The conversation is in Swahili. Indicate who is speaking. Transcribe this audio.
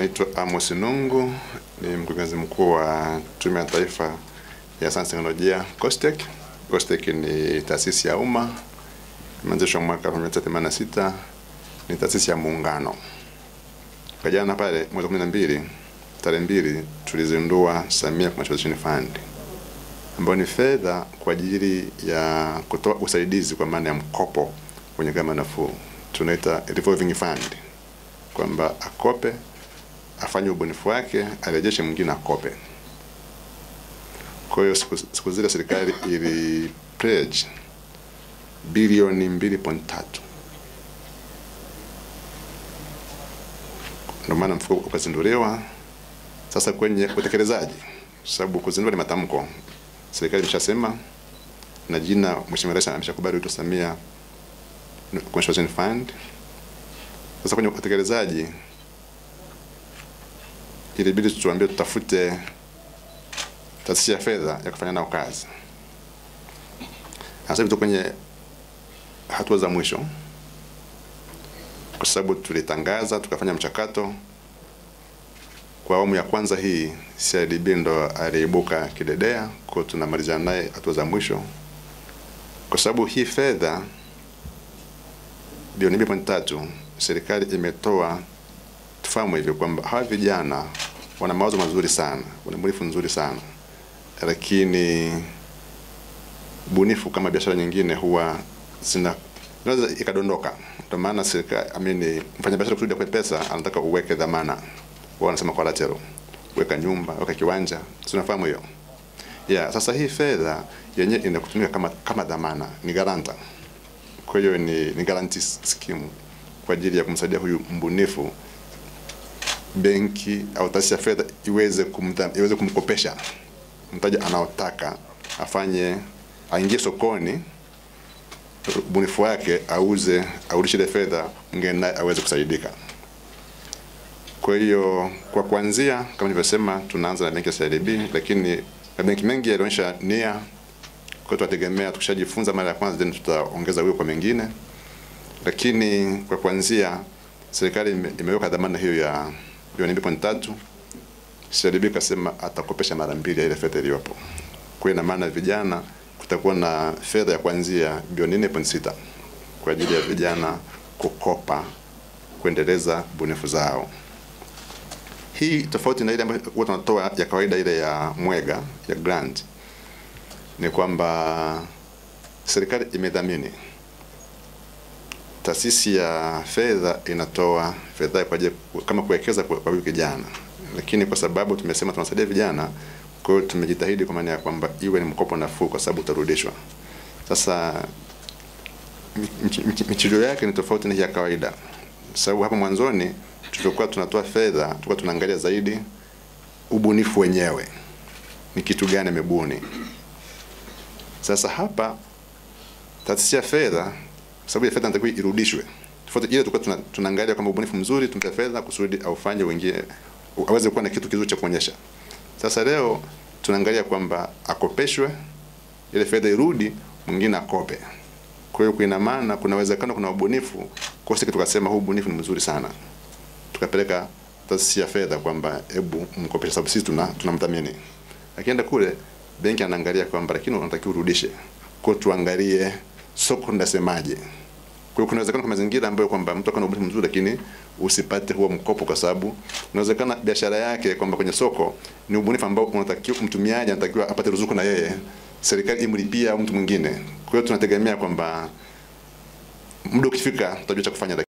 Speaker 1: Naitwa Amos Nungu, ni mkurugenzi mkuu wa Tume ya Taifa ya Sayansi na Teknolojia COSTECH. COSTECH ni taasisi ya umma, imeanzishwa mwaka 1986, ni taasisi ya muungano. Kwa jana pale mwezi 12 tarehe 2 tulizindua Samia Commercialization Fund, ambayo ni fedha kwa ajili ya kutoa usaidizi kwa maana ya mkopo kwenye gharama nafuu. Tunaita revolving fund, kwamba akope, afanye ubunifu wake, arejeshe mwingine akope. Kwa hiyo siku zile serikali ili pledge bilioni 2.3. Ndio maana mfuko ukazinduliwa. Sasa kwenye utekelezaji, sababu kuzindua ni matamko, serikali imeshasema na jina Mheshimiwa Rais ameshakubali wito Samia Commercialization Fund. Sasa kwenye utekelezaji ilibidi tuambie tutafute taasisi ya fedha ya kufanya nao kazi. Sasa tuko kwenye hatua za mwisho, kwa sababu tulitangaza tukafanya mchakato. Kwa awamu ya kwanza hii CRDB ndo aliibuka kidedea, kwa tunamaliza naye hatua za mwisho, kwa sababu hii fedha bilioni 2.3 serikali imetoa. Tufahamu hivyo kwamba hawa vijana wana mawazo mazuri sana, wana ubunifu nzuri sana, lakini bunifu kama biashara nyingine huwa inaweza ikadondoka. Ndio maana serikali mfanya biashara kusudi kwa pesa anataka uweke dhamana, wao wanasema collateral, weka nyumba, weka kiwanja, tunafahamu hiyo. Sasa hii fedha yenyewe inakutumika kama dhamana, ni guarantor. Kwa hiyo ni guarantee scheme kwa ajili ya kumsaidia huyu mbunifu, benki au taasisi ya fedha iweze kumkopesha mtaji anaotaka afanye, aingie sokoni, ubunifu wake auze, aurudishe ile fedha, mwingine naye aweze kusaidika. Kwa hiyo kwa kuanzia, kama nilivyosema, tunaanza na benki ya CRDB, lakini benki mengi yalionyesha nia. Kwa tunategemea tukishajifunza mara ya kwanza then tutaongeza huyo kwa mengine. Lakini kwa kuanzia serikali imeweka dhamana hiyo ya bilioni 2.3. CRDB kasema atakopesha mara 2 ya ile fedha iliyopo. Kwa ina maana vijana kutakuwa na fedha ya kuanzia bilioni 4.6 kwa ajili ya vijana kukopa, kuendeleza bunifu zao. Hii tofauti na ile ambayo watu wanatoa ya kawaida, ile ya mwega ya grant, ni kwamba serikali imedhamini. Taasisi ya fedha inatoa fedha kwa ajili kama kuwekeza kwa vijana, lakini kwa sababu tumesema tunasaidia vijana, kwa hiyo tumejitahidi kwa maana ya kwamba iwe ni mkopo nafuu, kwa sababu utarudishwa. Sasa michujo yake ni tofauti na ya kawaida, sababu hapo mwanzoni tulikuwa tunatoa fedha, tulikuwa tunaangalia zaidi ubunifu wenyewe, ni kitu gani amebuni. Sasa hapa taasisi ya fedha, sababu ya fedha inatakiwa irudishwe. Tofauti ile tulikuwa tunaangalia kama ubunifu mzuri, tumpe fedha kusudi aufanye wengine aweze kuwa na kitu kizuri cha kuonyesha. Sasa leo tunaangalia kwamba akopeshwe, ile fedha irudi, mwingine akope. Kwa hiyo ina maana kuna uwezekano kuna ubunifu, kwa sababu tukasema huu ubunifu ni mzuri sana, tukapeleka taasisi ya fedha kwamba hebu mkopeshe, sababu sisi tunamdhamini. Akienda kule benki anaangalia kwamba lakini unatakiwa urudishe. Kwa tuangalie soko ndasemaje. Kwa kuna uwezekano kwa mazingira ambayo kwamba mtu akana ubunifu mzuri lakini usipate huo mkopo, kwa sababu inawezekana biashara yake kwamba kwenye soko ni ubunifu ambao unatakiwa mtumiaji anatakiwa apate ruzuku na yeye, serikali imlipia au mtu mwingine. Kwa hiyo tunategemea kwamba muda ukifika tutajua cha kufanya.